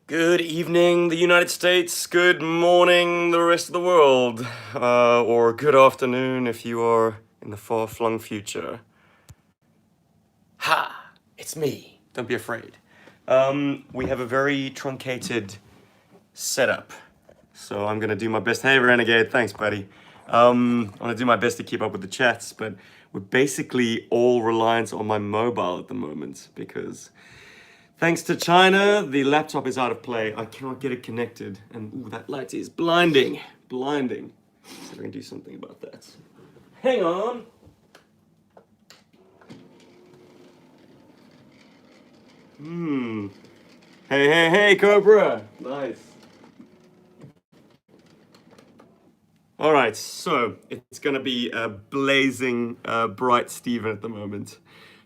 Good evening, the United States. Good morning, the rest of the world. Or good afternoon if you are in the far-flung future. Ha! It's me. Don't be afraid. We have a very truncated setup. So I'm gonna do my best. Hey, Renegade, thanks, buddy. I'm gonna do my best to keep up with the chats, but we're basically all reliant on my mobile at the moment because thanks to China, the laptop is out of play. I cannot get it connected. And ooh, that light is blinding. Blinding. So I can do something about that. Hang on. Hey, Cobra. Nice. All right, so it's gonna be a blazing bright Steven at the moment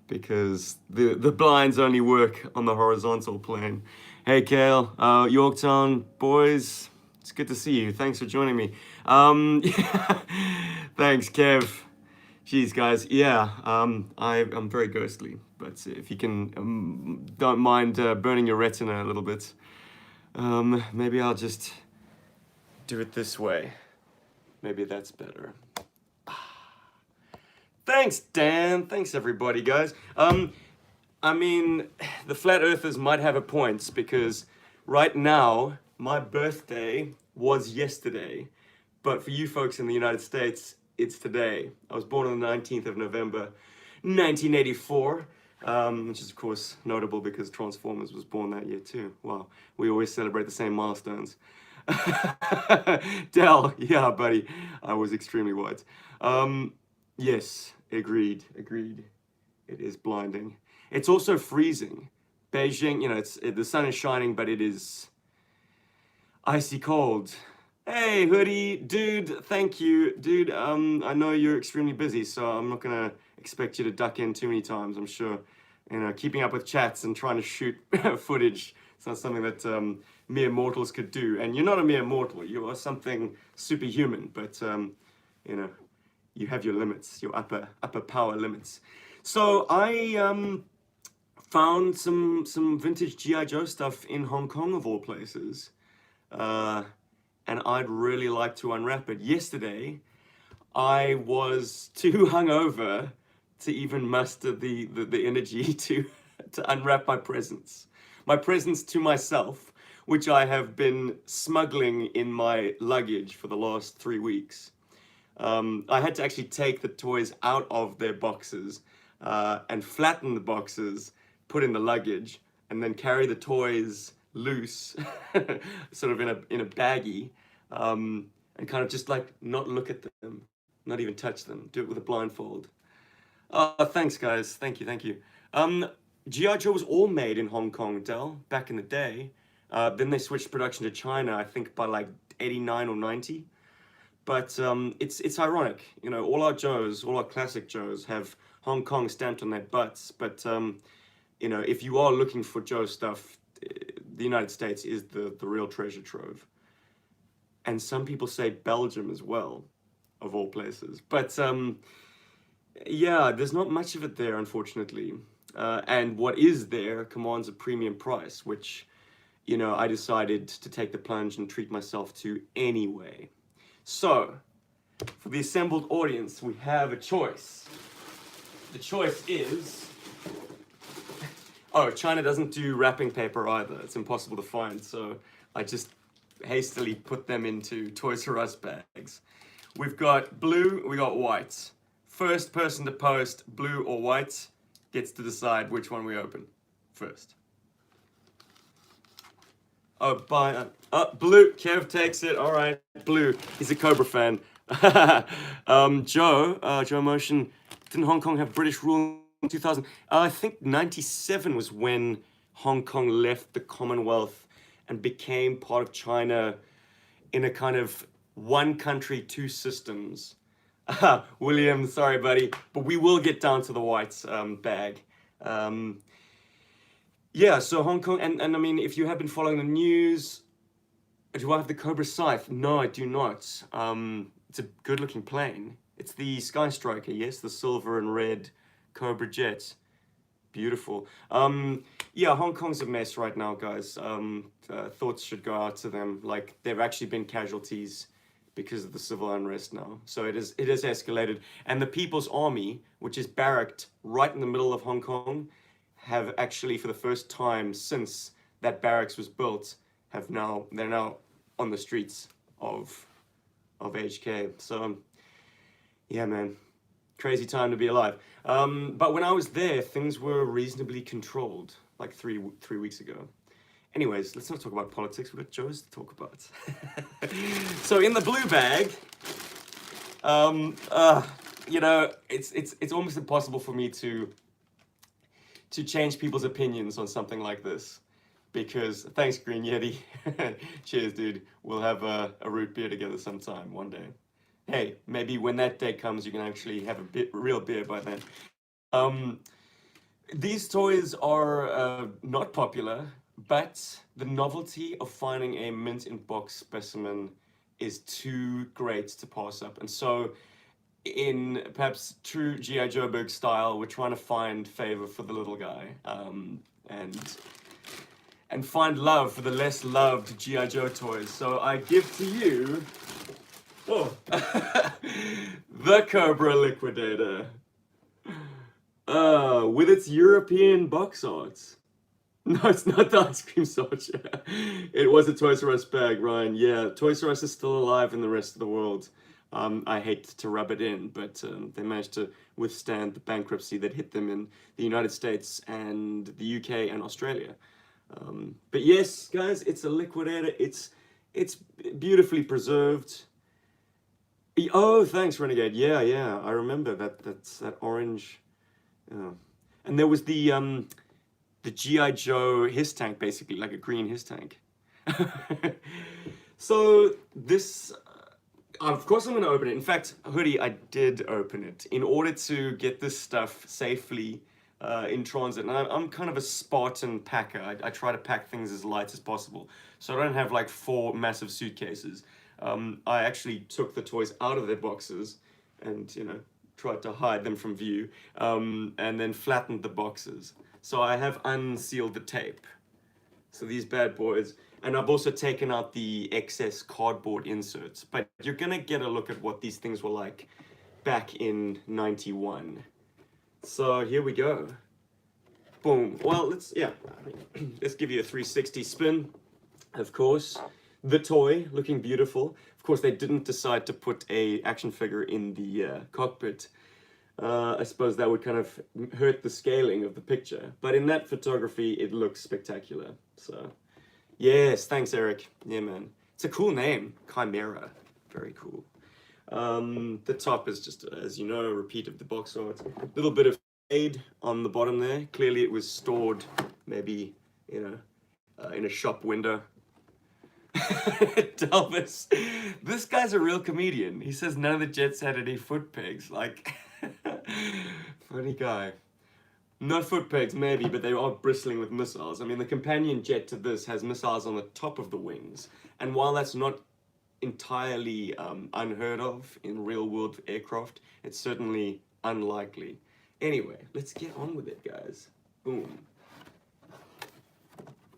because the blinds only work on the horizontal plane. Hey, Kale, Yorktown boys, it's good to see you. Thanks for joining me. Yeah, thanks, Kev. Jeez, guys, yeah, I'm very ghostly, but if you can, don't mind burning your retina a little bit, maybe I'll just do it this way. Maybe that's better. Thanks, Dan. Thanks, everybody, guys. I mean, the flat earthers might have a point because right now, my birthday was yesterday, but for you folks in the United States, it's today. I was born on the 19th of November, 1984, which is, of course, notable because Transformers was born that year, too. Wow, we always celebrate the same milestones. Dell, yeah, buddy, I was extremely wise. Yes, agreed. It is blinding. It's also freezing. Beijing, the sun is shining, but it is icy cold. Hey, hoodie, dude, thank you. Dude, I know you're extremely busy, so I'm not gonna expect you to duck in too many times, I'm sure. Keeping up with chats and trying to shoot footage, it's not something that mere mortals could do. And you're not a mere mortal, you are something superhuman, but, you have your limits, your upper power limits. So I found some vintage G.I. Joe stuff in Hong Kong of all places. And I'd really like to unwrap it. Yesterday, I was too hungover to even muster the energy to unwrap my presents. My presents to myself, which I have been smuggling in my luggage for the last 3 weeks. I had to actually take the toys out of their boxes and flatten the boxes, put in the luggage, and then carry the toys loose, sort of in a baggie, and kind of just like not look at them, not even touch them, do it with a blindfold. Thanks, guys. Thank you. G.I. Joe was all made in Hong Kong, Dell, back in the day. Then they switched production to China, I think by like 89 or 90. But it's ironic, all our Joes, all our classic Joes have Hong Kong stamped on their butts. But if you are looking for Joe stuff, the United States is the real treasure trove. And some people say Belgium as well, of all places. But yeah, there's not much of it there, unfortunately. And what is there commands a premium price, which, I decided to take the plunge and treat myself to anyway. So, for the assembled audience, we have a choice. The choice is... Oh, China doesn't do wrapping paper either. It's impossible to find, so I just hastily put them into Toys R Us bags. We've got blue, we got white. First person to post blue or white gets to decide which one we open first. Oh, blue. Kev takes it. All right, blue. He's a Cobra fan. Joe Motion. Didn't Hong Kong have British rule in 2000? I think 97 was when Hong Kong left the Commonwealth and became part of China in a kind of one country, two systems. William, sorry, buddy, but we will get down to the whites bag. Yeah, so Hong Kong, and I mean, if you have been following the news, do I have the Cobra Scythe? No, I do not. It's a good-looking plane. It's the Sky Striker, yes, the silver and red Cobra jet. beautiful. Yeah, Hong Kong's a mess right now, guys. Thoughts should go out to them. Like, there have actually been casualties because of the civil unrest now. So it has escalated. And the People's Army, which is barracked right in the middle of Hong Kong, have actually, for the first time since that barracks was built, they're now on the streets of HK. So yeah, man, crazy time to be alive. But when I was there, things were reasonably controlled, like three weeks ago. Anyways, let's not talk about politics. We've got Joe's to talk about. So in the blue bag, you know, it's almost impossible for me to change people's opinions on something like this. Because, thanks Green Yeti. Cheers, dude. We'll have a root beer together sometime, one day. Hey, maybe when that day comes, you can actually have a real beer by then. These toys are not popular, but the novelty of finding a mint in box specimen is too great to pass up. And so, in perhaps true G.I. Joe Berg style, we're trying to find favor for the little guy, and find love for the less loved G.I. Joe toys. So I give to you, the Cobra Liquidator, with its European box art. No, it's not the ice cream soldier. It was a Toys R Us bag, Ryan. Yeah, Toys R Us is still alive in the rest of the world. I hate to rub it in, but they managed to withstand the bankruptcy that hit them in the United States and the UK and Australia. But yes, guys, it's a Liquidator. It's beautifully preserved. Oh, thanks, Renegade. Yeah, I remember that's that orange. And there was the G.I. Joe his tank, basically, like a green his tank. So this, of course I'm going to open it. In fact, Hoodie, I did open it in order to get this stuff safely in transit. And I'm kind of a Spartan packer. I try to pack things as light as possible. So I don't have like 4 massive suitcases. I actually took the toys out of their boxes and, you know, tried to hide them from view, and then flattened the boxes. So I have unsealed the tape. So these bad boys, and I've also taken out the excess cardboard inserts. But you're gonna get a look at what these things were like back in '91. So here we go. Boom. Well, let's give you a 360 spin, of course. The toy, looking beautiful. Of course, they didn't decide to put a action figure in the cockpit. I suppose that would kind of hurt the scaling of the picture. But in that photography, it looks spectacular. So, yes, thanks, Eric. Yeah, man. It's a cool name, Chimera. Very cool. The top is just, as you know, a repeat of the box art. A little bit of shade on the bottom there. Clearly, it was stored, maybe, you know, in a shop window. Delvis, this guy's a real comedian. He says none of the jets had any foot pegs. Like, funny guy. Not foot pegs, maybe, but they are bristling with missiles. I mean, the companion jet to this has missiles on the top of the wings. And while that's not entirely unheard of in real-world aircraft, it's certainly unlikely. Anyway, let's get on with it, guys. Boom.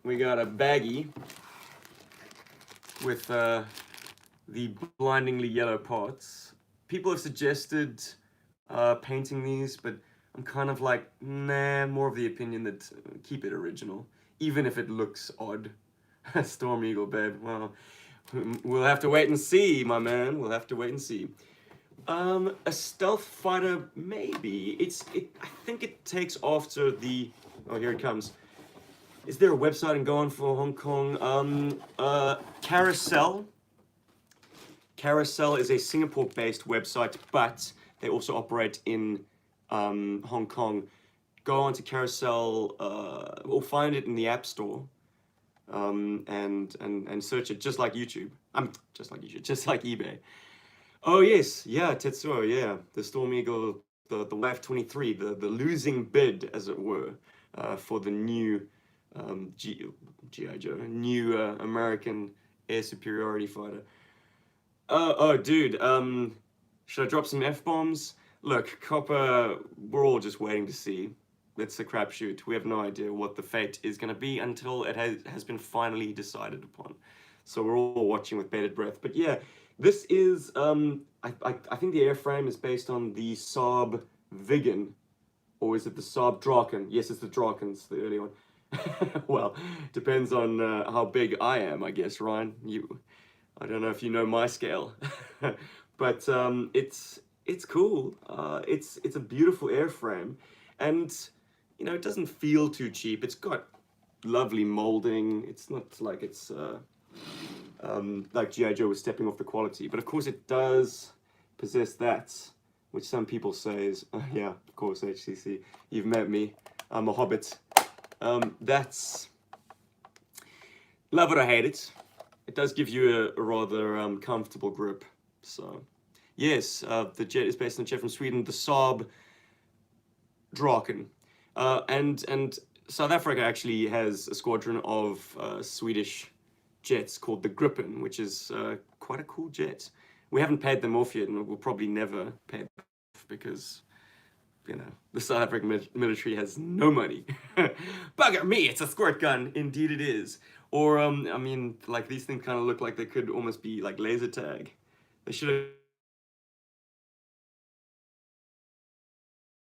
We got a baggie with the blindingly yellow parts. People have suggested painting these, but I'm kind of like, nah, more of the opinion that keep it original, even if it looks odd. Storm Eagle, babe. Well, we'll have to wait and see, my man. We'll have to wait and see. A stealth fighter, maybe. I think it takes after the. Oh, here it comes. Is there a website and going for Hong Kong? Carousel. Carousel is a Singapore-based website, but they also operate in Hong Kong. Go onto Carousel or find it in the App Store, and search it just like YouTube. Just like eBay. Oh yes, yeah, Tetsuo, yeah, the Storm Eagle, the YF-23, the losing bid, as it were, for the new G.I. Joe, new American air superiority fighter. Oh, dude, should I drop some F-bombs? Look, Copper, we're all just waiting to see. it's a crapshoot. We have no idea what the fate is going to be until it has been finally decided upon. So we're all watching with bated breath. But yeah, this is I think the airframe is based on the Saab Viggen, or is it the Saab Draken? Yes, it's the Drakens, the early one. Well, depends on how big I am, I guess, Ryan. I don't know if you know my scale, but it's cool. It's a beautiful airframe, and you know it doesn't feel too cheap. It's got lovely molding. It's not like it's like G.I. Joe was stepping off the quality, but of course it does possess that, which some people say is yeah, of course, HCC. You've met me. I'm a hobbit. That's love it or hate it. It does give you a rather comfortable grip. So, yes, the jet is based on a jet from Sweden, the Saab Draken. And South Africa actually has a squadron of Swedish jets called the Gripen, which is quite a cool jet. We haven't paid them off yet, and we'll probably never pay them off because, you know, the South African military has no money. Bugger me, it's a squirt gun. Indeed it is. Or, I mean, like, these things kind of look like they could almost be like laser tag. They should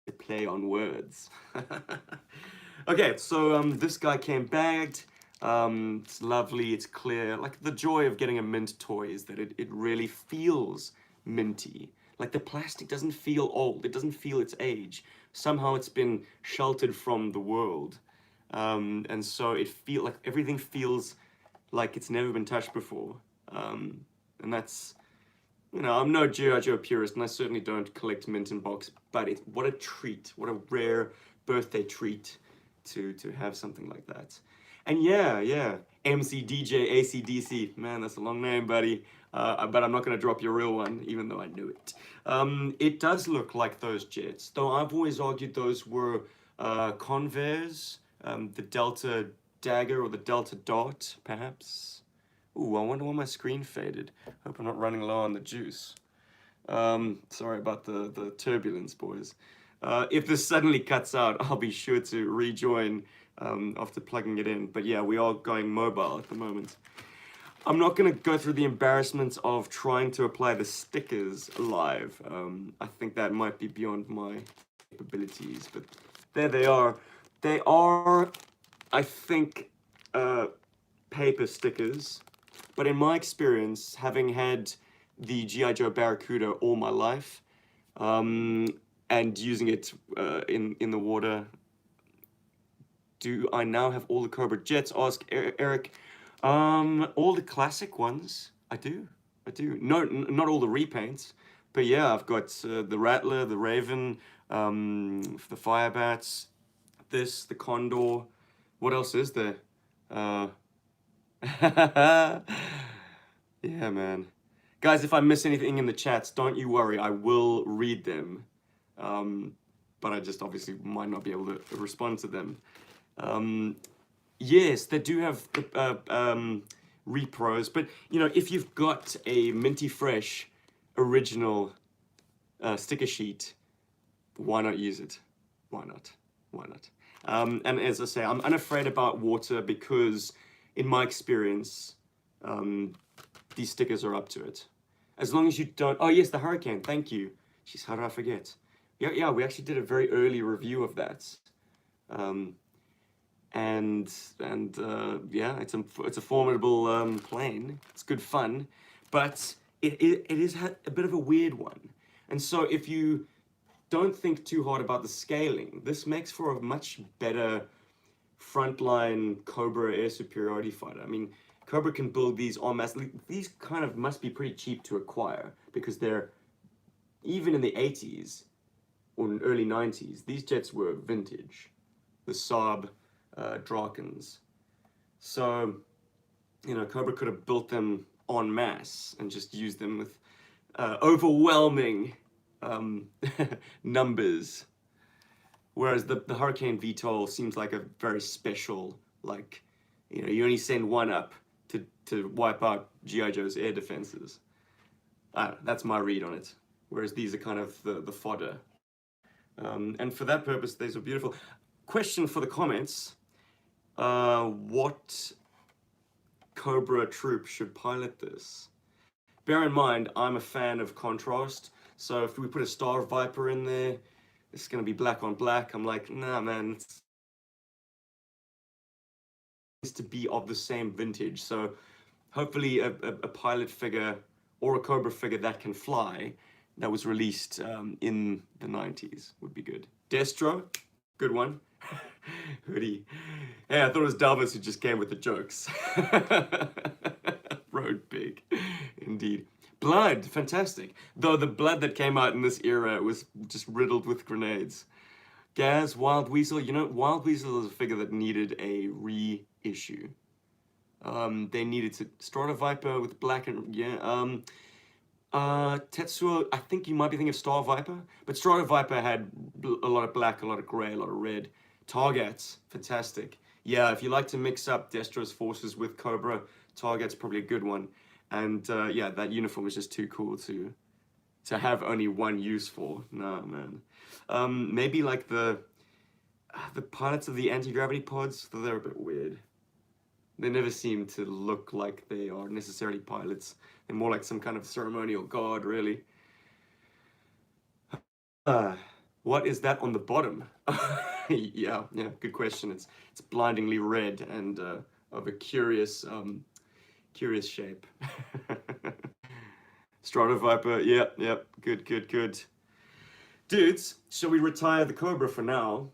have play on words. Okay, so this guy came bagged. It's lovely, it's clear. Like, the joy of getting a mint toy is that it really feels minty. Like, the plastic doesn't feel old, it doesn't feel its age. Somehow it's been sheltered from the world. And so it feels like everything feels like it's never been touched before. And that's, you know, I'm no G.I. Joe purist, and I certainly don't collect mint in box, but what a treat, what a rare birthday treat to have something like that. And yeah, MC, DJ, AC/DC, man, that's a long name, buddy. But I'm not going to drop your real one, even though I knew it. It does look like those jets, though I've always argued those were Convair's, the Delta Dagger or the Delta Dart, perhaps. Ooh, I wonder why my screen faded. Hope I'm not running low on the juice. Sorry about the turbulence, boys. If this suddenly cuts out, I'll be sure to rejoin after plugging it in. But yeah, we are going mobile at the moment. I'm not going to go through the embarrassment of trying to apply the stickers live. I think that might be beyond my capabilities, but there they are. They are, I think, paper stickers. But in my experience, having had the G.I. Joe Barracuda all my life, and using it in the water, do I now have all the Cobra jets? Ask Eric. All the classic ones, I do. No, not all the repaints, but yeah, I've got the Rattler, the Raven, the Firebats, the Condor. What else is there? Yeah, man. Guys, if I miss anything in the chats, don't you worry, I will read them. But I just obviously might not be able to respond to them. Yes, they do have repros, but you know, if you've got a minty fresh original sticker sheet, why not use it? Why not? And as I say, I'm unafraid about water because, in my experience, these stickers are up to it. As long as you don't... Oh, yes, the Hurricane. Thank you. Jeez, how did I forget? Yeah, we actually did a very early review of that. Yeah, it's a formidable plane. It's good fun, but it is a bit of a weird one. And so if you don't think too hard about the scaling, this makes for a much better frontline Cobra air superiority fighter. I mean, Cobra can build these en masse. These kind of must be pretty cheap to acquire because they're, even in the 80s or early 90s, these jets were vintage. The Saab Drakens. So, you know, Cobra could have built them en masse and just used them with overwhelming numbers. Whereas the Hurricane VTOL seems like a very special, like, you know, you only send one up to wipe out G.I. Joe's air defenses. That's my read on it. Whereas these are kind of the fodder. And for that purpose, these are beautiful. question for the comments. What Cobra troop should pilot this? Bear in mind, I'm a fan of contrast. So if we put a Star Viper in there, it's going to be black on black. I'm like, nah, man, it's to be of the same vintage. So hopefully a pilot figure or a Cobra figure that can fly that was released in the 90s would be good. Destro, good one. Hoodie. Yeah, I thought it was Dalvis who just came with the jokes. Road big, indeed. Blood, fantastic. Though the blood that came out in this era was just riddled with grenades. Gaz, Wild Weasel. You know, Wild Weasel is a figure that needed a reissue. They needed to Strata Viper with black and Tetsuo. I think you might be thinking of Star Viper, but Strata Viper had a lot of black, a lot of gray, a lot of red. Targets, fantastic. Yeah, if you like to mix up Destro's forces with Cobra, Target's probably a good one. And yeah, that uniform is just too cool to have only one use for. Nah, man. Maybe like the pilots of the anti-gravity pods, though they're a bit weird. They never seem to look like they are necessarily pilots. They're more like some kind of ceremonial guard, really. What is that on the bottom? Yeah, good question. It's blindingly red and of a curious shape. Strata Viper, yep, good. Dudes, shall we retire the Cobra for now?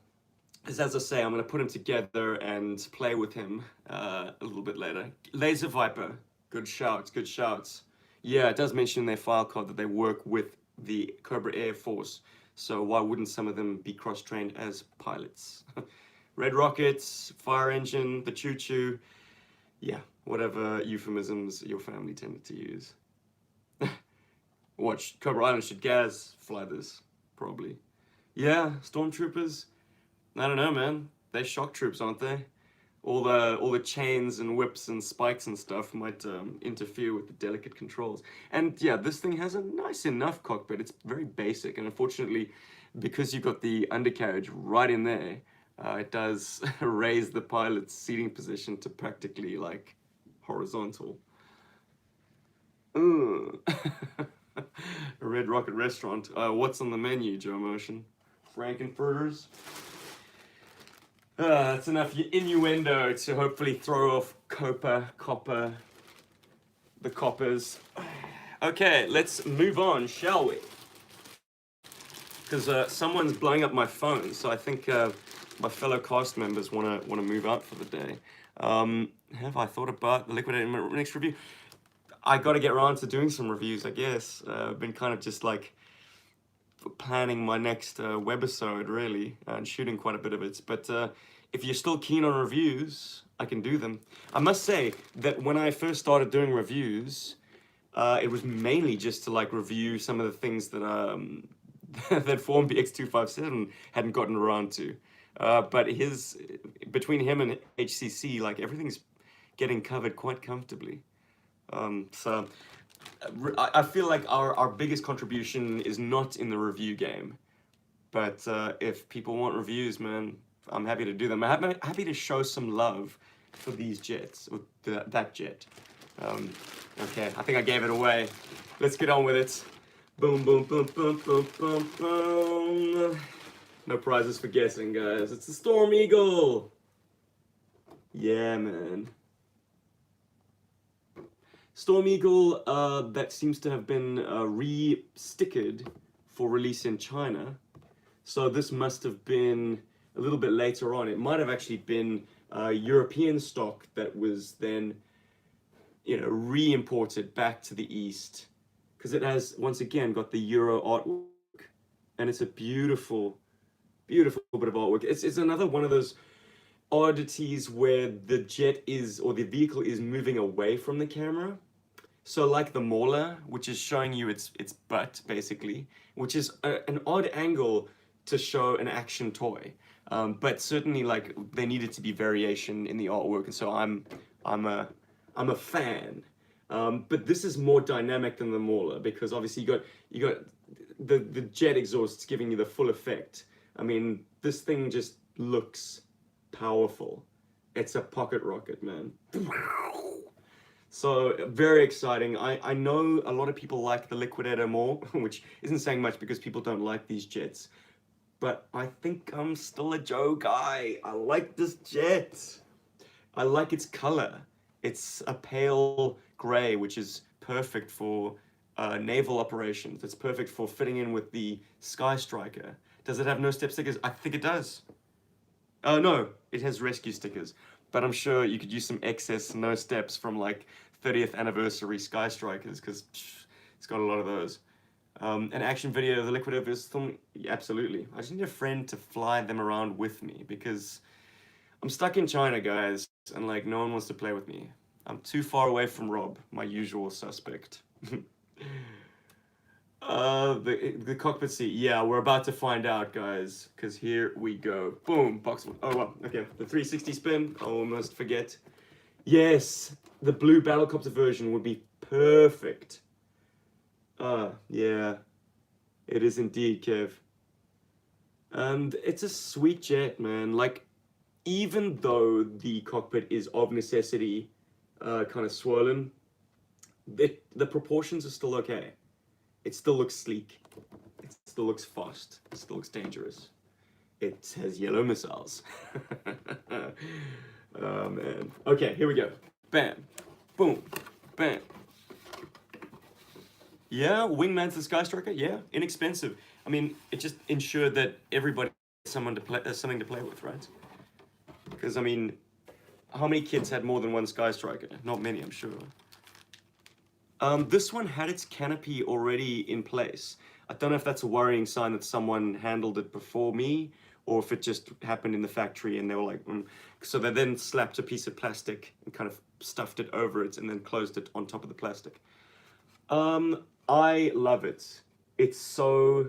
Because as I say, I'm going to put him together and play with him a little bit later. Laser Viper, good shouts. Yeah, it does mention in their file code that they work with the Cobra Air Force. So why wouldn't some of them be cross-trained as pilots? Red Rockets, Fire Engine, the Choo Choo. Yeah, whatever euphemisms your family tended to use. Watch, Cobra Island should Gaz fly this, probably. Yeah, Stormtroopers. I don't know, man. They're shock troops, aren't they? All the chains and whips and spikes and stuff might interfere with the delicate controls. And yeah, this thing has a nice enough cockpit. It's very basic, and unfortunately, because you've got the undercarriage right in there, it does raise the pilot's seating position to practically like horizontal. A Red Rocket restaurant. What's on the menu, Joe Motion? Frankenfurters. That's enough innuendo to hopefully throw off copper, the coppers. Okay, let's move on, shall we? Because someone's blowing up my phone, so I think my fellow cast members want to move out for the day. Have I thought about the Liquidated next review? I got to get around to doing some reviews, I guess. I've been kind of just like planning my next webisode, really, and shooting quite a bit of it. But if you're still keen on reviews, I can do them. I must say that when I first started doing reviews, it was mainly just to like review some of the things that that Formby X257 hadn't gotten around to. But between him and HCC, like everything's getting covered quite comfortably. So I feel like our biggest contribution is not in the review game. But if people want reviews, man, I'm happy to do them. I'm happy to show some love for these jets, or that jet. Okay, I think I gave it away. Let's get on with it. Boom, boom, boom, boom, boom, boom, boom. No prizes for guessing, guys. It's the Storm Eagle. Yeah, man. Storm Eagle, that seems to have been re-stickered for release in China. So this must have been a little bit later on. It might have actually been European stock that was then, re-imported back to the East. Because it has, once again, got the Euro artwork. And it's a beautiful, beautiful bit of artwork. It's another one of those oddities where the jet is, or the vehicle is moving away from the camera. So like the Mauler, which is showing you its butt, basically, which is an odd angle to show an action toy. But certainly, like, there needed to be variation in the artwork, and so I'm a fan. But this is more dynamic than the Mauler, because obviously you got the jet exhausts giving you the full effect. I mean, this thing just looks powerful. It's a pocket rocket, man. So very exciting. I know a lot of people like the Liquidator more, which isn't saying much because people don't like these jets. But I think I'm still a Joe guy. I like this jet. I like its color. It's a pale gray, which is perfect for naval operations. It's perfect for fitting in with the Sky Striker. Does it have no step stickers? I think it does. No, it has rescue stickers. But I'm sure you could use some excess no steps from like 30th anniversary Sky Strikers because it's got a lot of those. An action video of the Liquidator is film. Yeah, absolutely. I just need a friend to fly them around with me because I'm stuck in China, guys, and like no one wants to play with me. I'm too far away from Rob, my usual suspect. The cockpit seat. Yeah, we're about to find out, guys, because here we go. Boom, box one. Oh, well, okay. The 360 spin, I almost forget. Yes, the blue battlecopter version would be perfect. Yeah, it is indeed, Kev. And it's a sweet jet, man. Like, even though the cockpit is of necessity kind of swollen, the proportions are still okay. It still looks sleek. It still looks fast. It still looks dangerous. It has yellow missiles. Oh, man. Okay, here we go. Bam. Boom. Bam. Yeah, Wingman's the Sky Striker. Yeah, inexpensive. I mean, it just ensured that everybody has something to play with, right? Because, I mean, how many kids had more than one Sky Striker? Not many, I'm sure. This one had its canopy already in place. I don't know if that's a worrying sign that someone handled it before me, or if it just happened in the factory and they were like, So they then slapped a piece of plastic and kind of stuffed it over it and then closed it on top of the plastic. I love it. It's so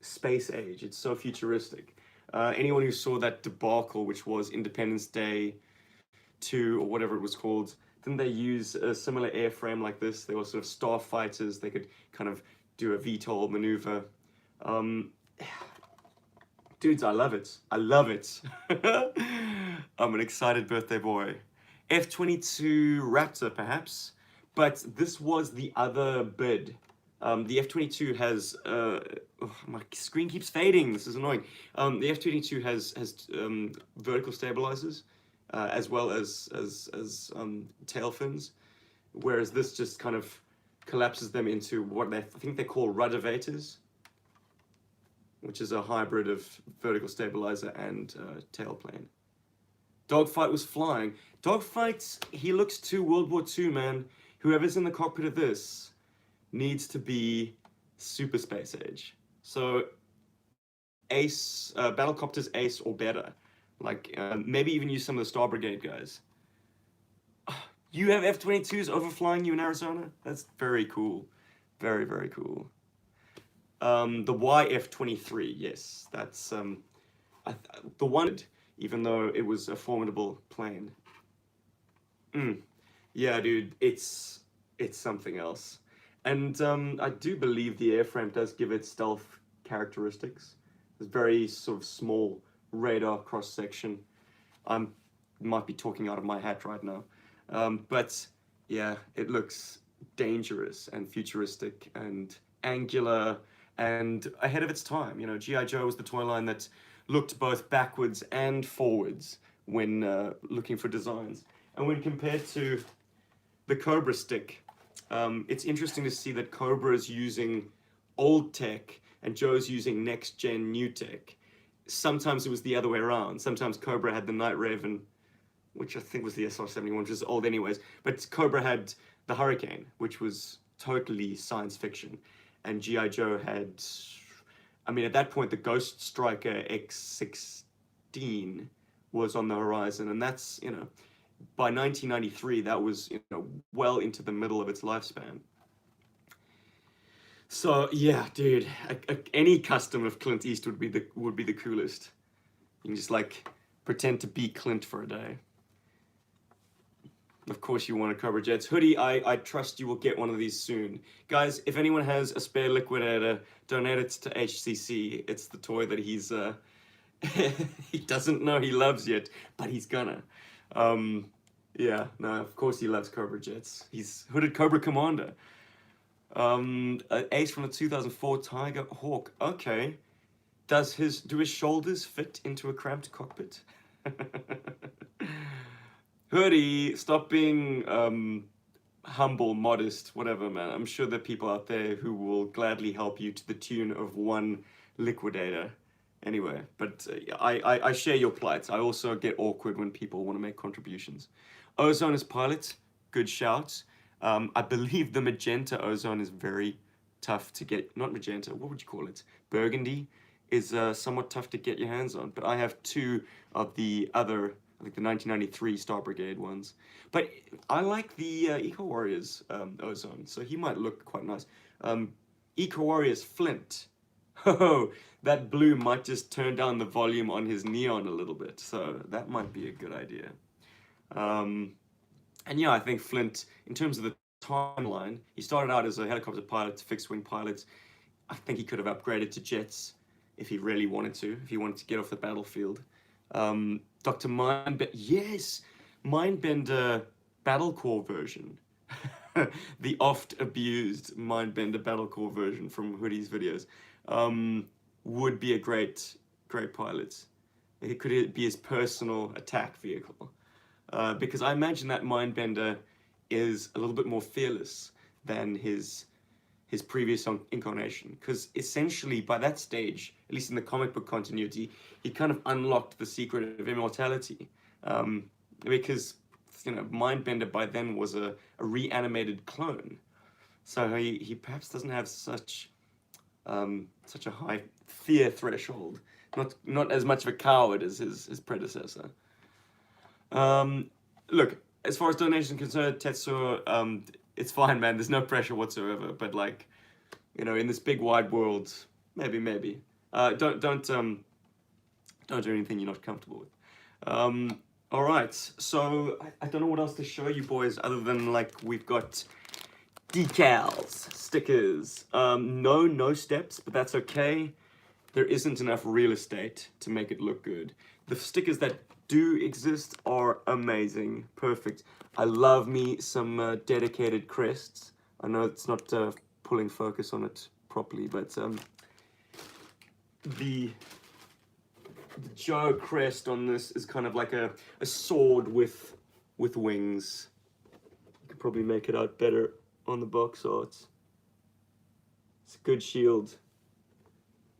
space age. It's so futuristic. Anyone who saw that debacle, which was Independence Day 2 or whatever it was called, didn't they use a similar airframe like this? They were sort of starfighters. They could kind of do a VTOL maneuver. Dudes, I love it. I love it. I'm an excited birthday boy. F-22 Raptor, perhaps. But this was the other bid. The F-22 has... oh, my screen keeps fading. This is annoying. The F-22 has vertical stabilizers. As well as tail fins, whereas this just kind of collapses them into what I think they call ruddervators, which is a hybrid of vertical stabilizer and tailplane. Dogfight was flying. Dogfight, he looks too World War II, man. Whoever's in the cockpit of this needs to be super space age. So Ace, Battlecopter's Ace or better. Like, maybe even use some of the Star Brigade guys. You have F-22s overflying you in Arizona? That's very cool. Very, very cool. The YF-23, yes. That's, the one, even though it was a formidable plane. Yeah, dude, it's something else. And I do believe the airframe does give it stealth characteristics. It's very sort of small radar cross-section. I might be talking out of my hat right now. But yeah, it looks dangerous and futuristic and angular and ahead of its time. You know, G.I. Joe was the toy line that looked both backwards and forwards when looking for designs. And when compared to the Cobra stick, it's interesting to see that Cobra is using old tech and Joe's using next-gen new tech. Sometimes it was the other way around. Sometimes Cobra had the Night Raven, which I think was the SR-71, which is old anyways. But Cobra had the Hurricane, which was totally science fiction. And G.I. Joe had, I mean, at that point, the Ghost Striker X-16 was on the horizon. And that's, you know, by 1993, that was, you know, well into the middle of its lifespan. So yeah, dude, any custom of Clint Eastwood would be the coolest. You can just like pretend to be Clint for a day. Of course you want a Cobra Jets hoodie. I trust you will get one of these soon. Guys, if anyone has a spare Liquidator, donate it to HCC. It's the toy that he's He doesn't know he loves yet, but he's gonna. Um, yeah, no, of course he loves Cobra jets. He's hooded Cobra Commander. Ace from the 2004 Tiger Hawk. Okay. Do his shoulders fit into a cramped cockpit? Hoodie, stop being humble, modest, whatever, man. I'm sure there are people out there who will gladly help you to the tune of one liquidator. Anyway, but I share your plight. I also get awkward when people want to make contributions. Ozone as pilot, good shout. I believe the magenta ozone is very tough to get. Not magenta, what would you call it? Burgundy is somewhat tough to get your hands on. But I have two of the other, I think the 1993 Star Brigade ones. But I like the Eco Warriors ozone, so he might look quite nice. Eco Warriors Flint. Oh, that blue might just turn down the volume on his neon a little bit, so that might be a good idea. And yeah, I think Flint, in terms of the timeline, he started out as a helicopter pilot, fixed wing pilot. I think he could have upgraded to jets if he really wanted to, if he wanted to get off the battlefield. Dr. Mindbender, yes, Mindbender Battle Corps version. The oft abused Mindbender Battle Corps version from Hoodie's videos. Would be a great pilot. It could be his personal attack vehicle. Because I imagine that Mindbender is a little bit more fearless than his previous incarnation. Because essentially, by that stage, at least in the comic book continuity, he kind of unlocked the secret of immortality. Because, you know, Mindbender by then was a reanimated clone. So he perhaps doesn't have such a high fear threshold. Not as much of a coward as his predecessor. Look, as far as donation is concerned, Tetsuo, it's fine, man. There's no pressure whatsoever. But like, you know, in this big wide world, maybe. Don't do anything you're not comfortable with. All right. So I don't know what else to show you boys other than like we've got decals, stickers. No steps, but that's okay. There isn't enough real estate to make it look good. The stickers that do exist are amazing, perfect. I love me some dedicated crests. I know it's not pulling focus on it properly, but the Joe crest on this is kind of like a sword with wings. You could probably make it out better on the box art. It's a good shield.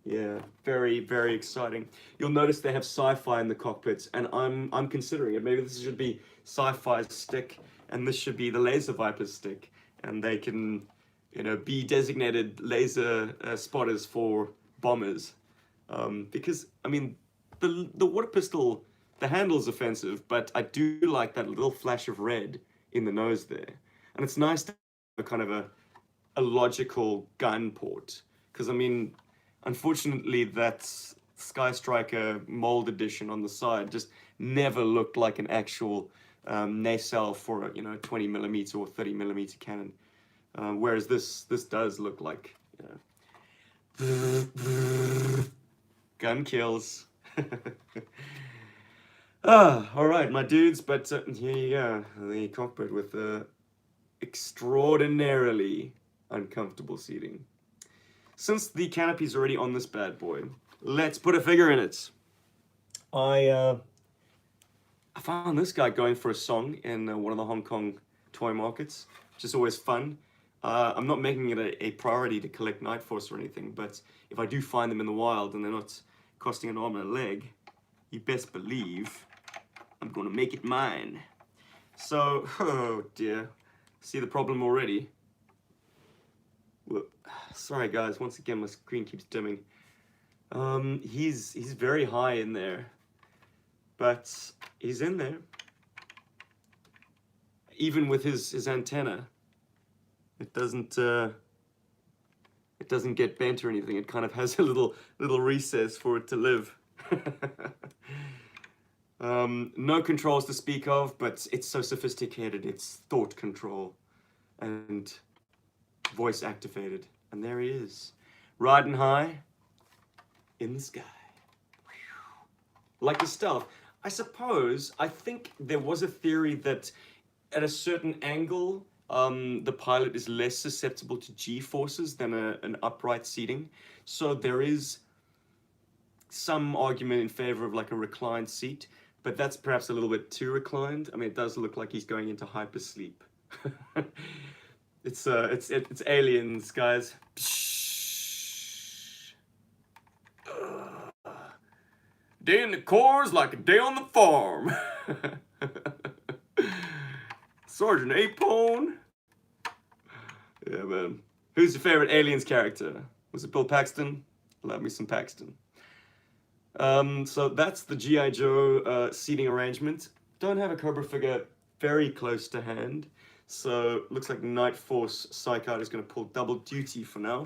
Yeah, very, very exciting. You'll notice they have sci-fi in the cockpits, and I'm considering it. Maybe this should be sci-fi's stick, and this should be the Laser Viper's stick, and they can, you know, be designated laser spotters for bombers. Because I mean, the water pistol, the handle's offensive, but I do like that little flash of red in the nose there, and it's nice to have kind of a logical gun port. Because I mean, unfortunately, that Sky Striker mold edition on the side just never looked like an actual nacelle for a 20mm or 30mm cannon. Whereas this does look like, you know, gun kills. All right, my dudes. But here you go, the cockpit with the extraordinarily uncomfortable seating. Since the canopy's already on this bad boy, let's put a figure in it. I found this guy going for a song in one of the Hong Kong toy markets, which is always fun. I'm not making it a priority to collect Night Force or anything, but if I do find them in the wild and they're not costing an arm and a leg, you best believe I'm gonna make it mine. So, oh dear, see the problem already? Well, sorry guys, once again my screen keeps dimming. He's very high in there, but he's in there. Even with his antenna, it doesn't get bent or anything. It kind of has a little recess for it to live. No controls to speak of, but it's so sophisticated. It's thought control and voice activated. And there he is, riding high in the sky. like the stealth. I suppose, I think there was a theory that at a certain angle, the pilot is less susceptible to G-forces than an upright seating. So there is some argument in favor of like a reclined seat, but that's perhaps a little bit too reclined. I mean, it does look like he's going into hypersleep. It's aliens, guys. Day in the Corps like a day on the farm. Sergeant Apone. Yeah, man. Who's your favorite Aliens character? Was it Bill Paxton? Love me some Paxton. So that's the G.I. Joe seating arrangement. Don't have a Cobra figure very close to hand. So looks like Night Force Psychout is going to pull double duty for now.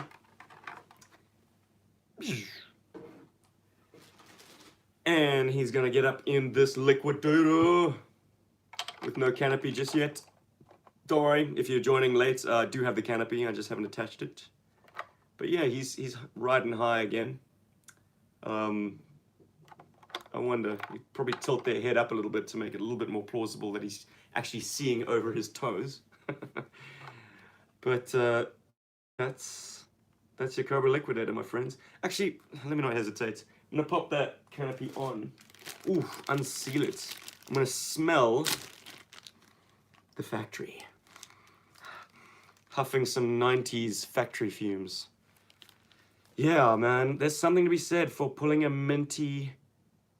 And he's going to get up in this liquidator with no canopy just yet. Don't worry, if you're joining late, I do have the canopy, I just haven't attached it. But yeah, he's riding high again. I wonder, you probably tilt their head up a little bit to make it a little bit more plausible that he's actually seeing over his toes. But that's your Cobra Liquidator, my friends. Actually, let me not hesitate. I'm gonna pop that canopy on. Ooh, unseal it. I'm gonna smell the factory. Huffing some 90s factory fumes. Yeah, man, there's something to be said for pulling a minty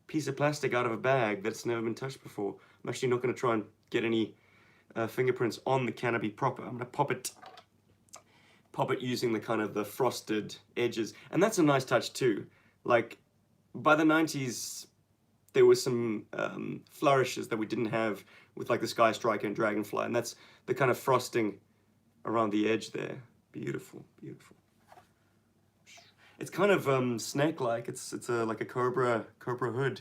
piece of plastic out of a bag that's never been touched before. I'm actually not going to try and get any fingerprints on the canopy proper. I'm going to pop it using the kind of the frosted edges. And that's a nice touch too. Like, by the 90s, there was some flourishes that we didn't have with like the Sky Striker and Dragonfly. And that's the kind of frosting around the edge there. Beautiful, beautiful. It's kind of snake-like. It's like a cobra hood.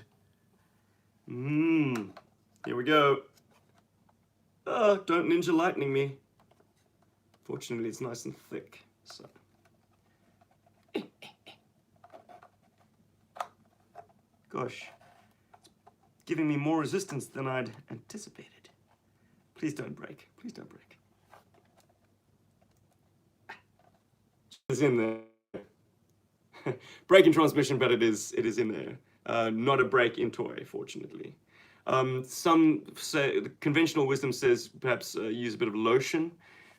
Here we go. Oh, don't ninja lightning me. Fortunately, it's nice and thick. So. Gosh, it's giving me more resistance than I'd anticipated. Please don't break. Please don't break. It's in there. Break in transmission, but it is in there. Not a break in toy, fortunately. Some say, the conventional wisdom says perhaps use a bit of lotion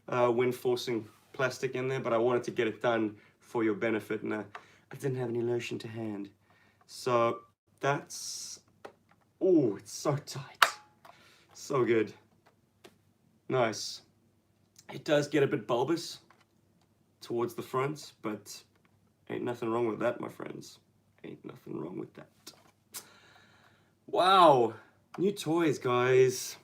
when forcing plastic in there, but I wanted to get it done for your benefit, and I didn't have any lotion to hand. So that's, oh, it's so tight. So good. Nice. It does get a bit bulbous towards the front, but ain't nothing wrong with that, my friends. Ain't nothing wrong with that. Wow, new toys, guys.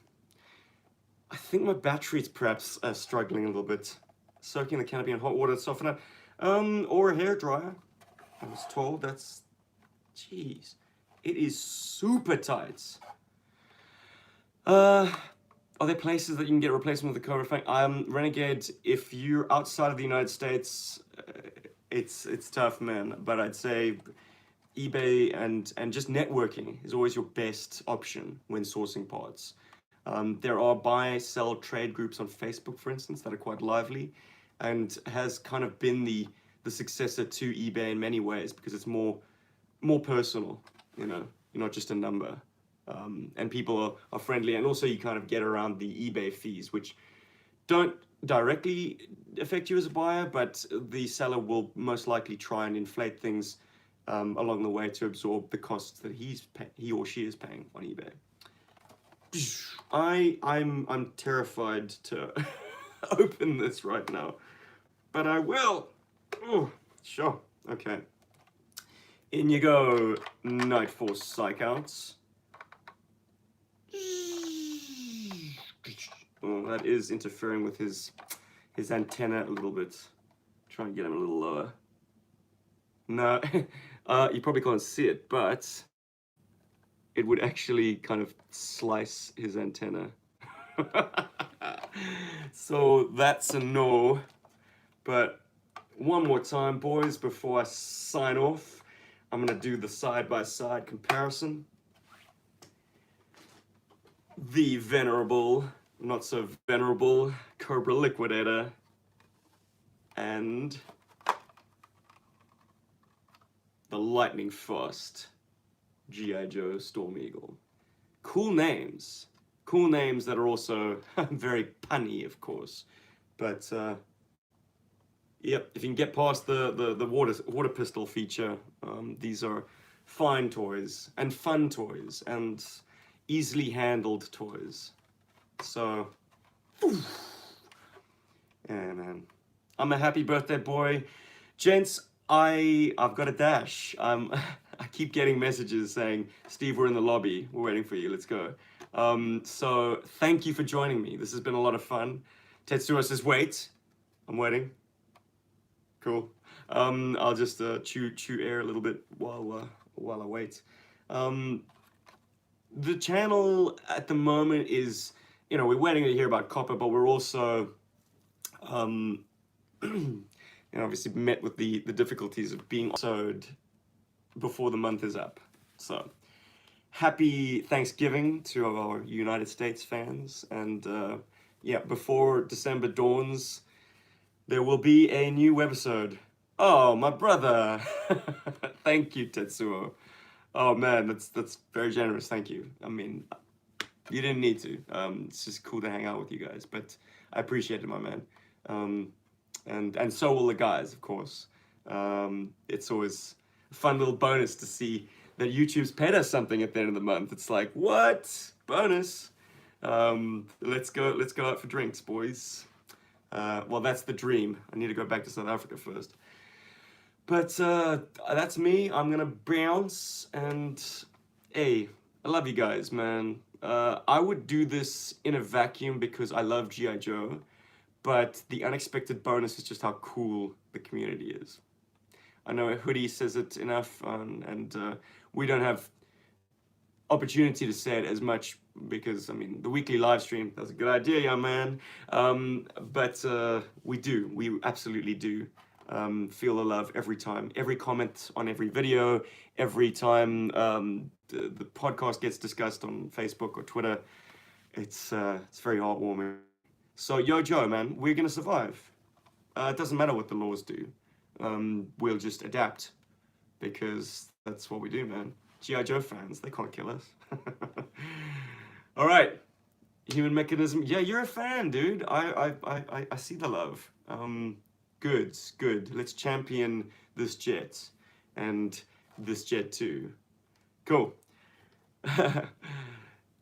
I think my battery's perhaps struggling a little bit. Soaking the canopy in hot water to soften up. Or a hairdryer. I was told that's, jeez. It is super tight. Are there places that you can get a replacement with the Cobra Fang? Renegade, if you're outside of the United States, it's tough, man. But I'd say eBay and just networking is always your best option when sourcing parts. There are buy, sell, trade groups on Facebook, for instance, that are quite lively, and has kind of been the successor to eBay in many ways because it's more personal. You know, you're not just a number. And people are friendly, and also you kind of get around the eBay fees, which don't directly affect you as a buyer, but the seller will most likely try and inflate things along the way to absorb the costs that he or she is paying on eBay. I'm terrified to open this right now, but I will. Oh, sure, okay. In you go, Night Force Psychouts. Oh, that is interfering with his antenna a little bit. Try and get him a little lower. No, you probably can't see it, but it would actually kind of slice his antenna. So that's a no. But one more time, boys, before I sign off, I'm gonna do the side-by-side comparison. the venerable, not so venerable Cobra Liquidator, and the lightning fast G.I. Joe Storm Eagle. Cool names. Cool names that are also very punny, of course. But, yep, if you can get past the water pistol feature, these are fine toys, and fun toys, and easily handled toys. So, yeah, man. I'm a happy birthday boy. Gents, I've got a dash. I keep getting messages saying, Steve, we're in the lobby. We're waiting for you. Let's go. So thank you for joining me. This has been a lot of fun. Tetsuo says, wait. I'm waiting. Cool. I'll just chew air a little bit while I wait. The channel at the moment is, we're waiting to hear about Copper, but we're also, obviously met with the difficulties of being episode before the month is up. So, happy Thanksgiving to our United States fans, and yeah, before December dawns, there will be a new episode. Oh, my brother! Thank you, Tetsuo. Oh man, that's very generous. Thank you. I mean, you didn't need to. It's just cool to hang out with you guys, but I appreciate it, my man. And so will the guys, of course. It's always a fun little bonus to see that YouTube's paid us something at the end of the month. It's like, what? Bonus? Let's go out for drinks, boys. Well, that's the dream. I need to go back to South Africa first. But that's me. I'm gonna bounce, and hey, I love you guys, man. I would do this in a vacuum because I love G.I. Joe, but the unexpected bonus is just how cool the community is. I know Hoodie says it enough, and we don't have opportunity to say it as much because, I mean, the weekly live stream, that's a good idea, young man. But we absolutely do. Feel the love every time, every comment on every video, every time the podcast gets discussed on Facebook or Twitter. It's very heartwarming. So, yo, Joe, man, we're gonna survive. It doesn't matter what the laws do. We'll just adapt because that's what we do, man. G.I. Joe fans, they can't kill us. All right, Human Mechanism. Yeah, you're a fan, dude. I see the love. Good. Let's champion this jet and this jet too. Cool.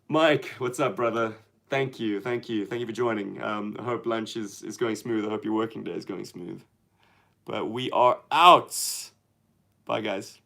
Mike, what's up, brother? Thank you for joining. I hope lunch is going smooth. I hope your working day is going smooth. But we are out. Bye, guys.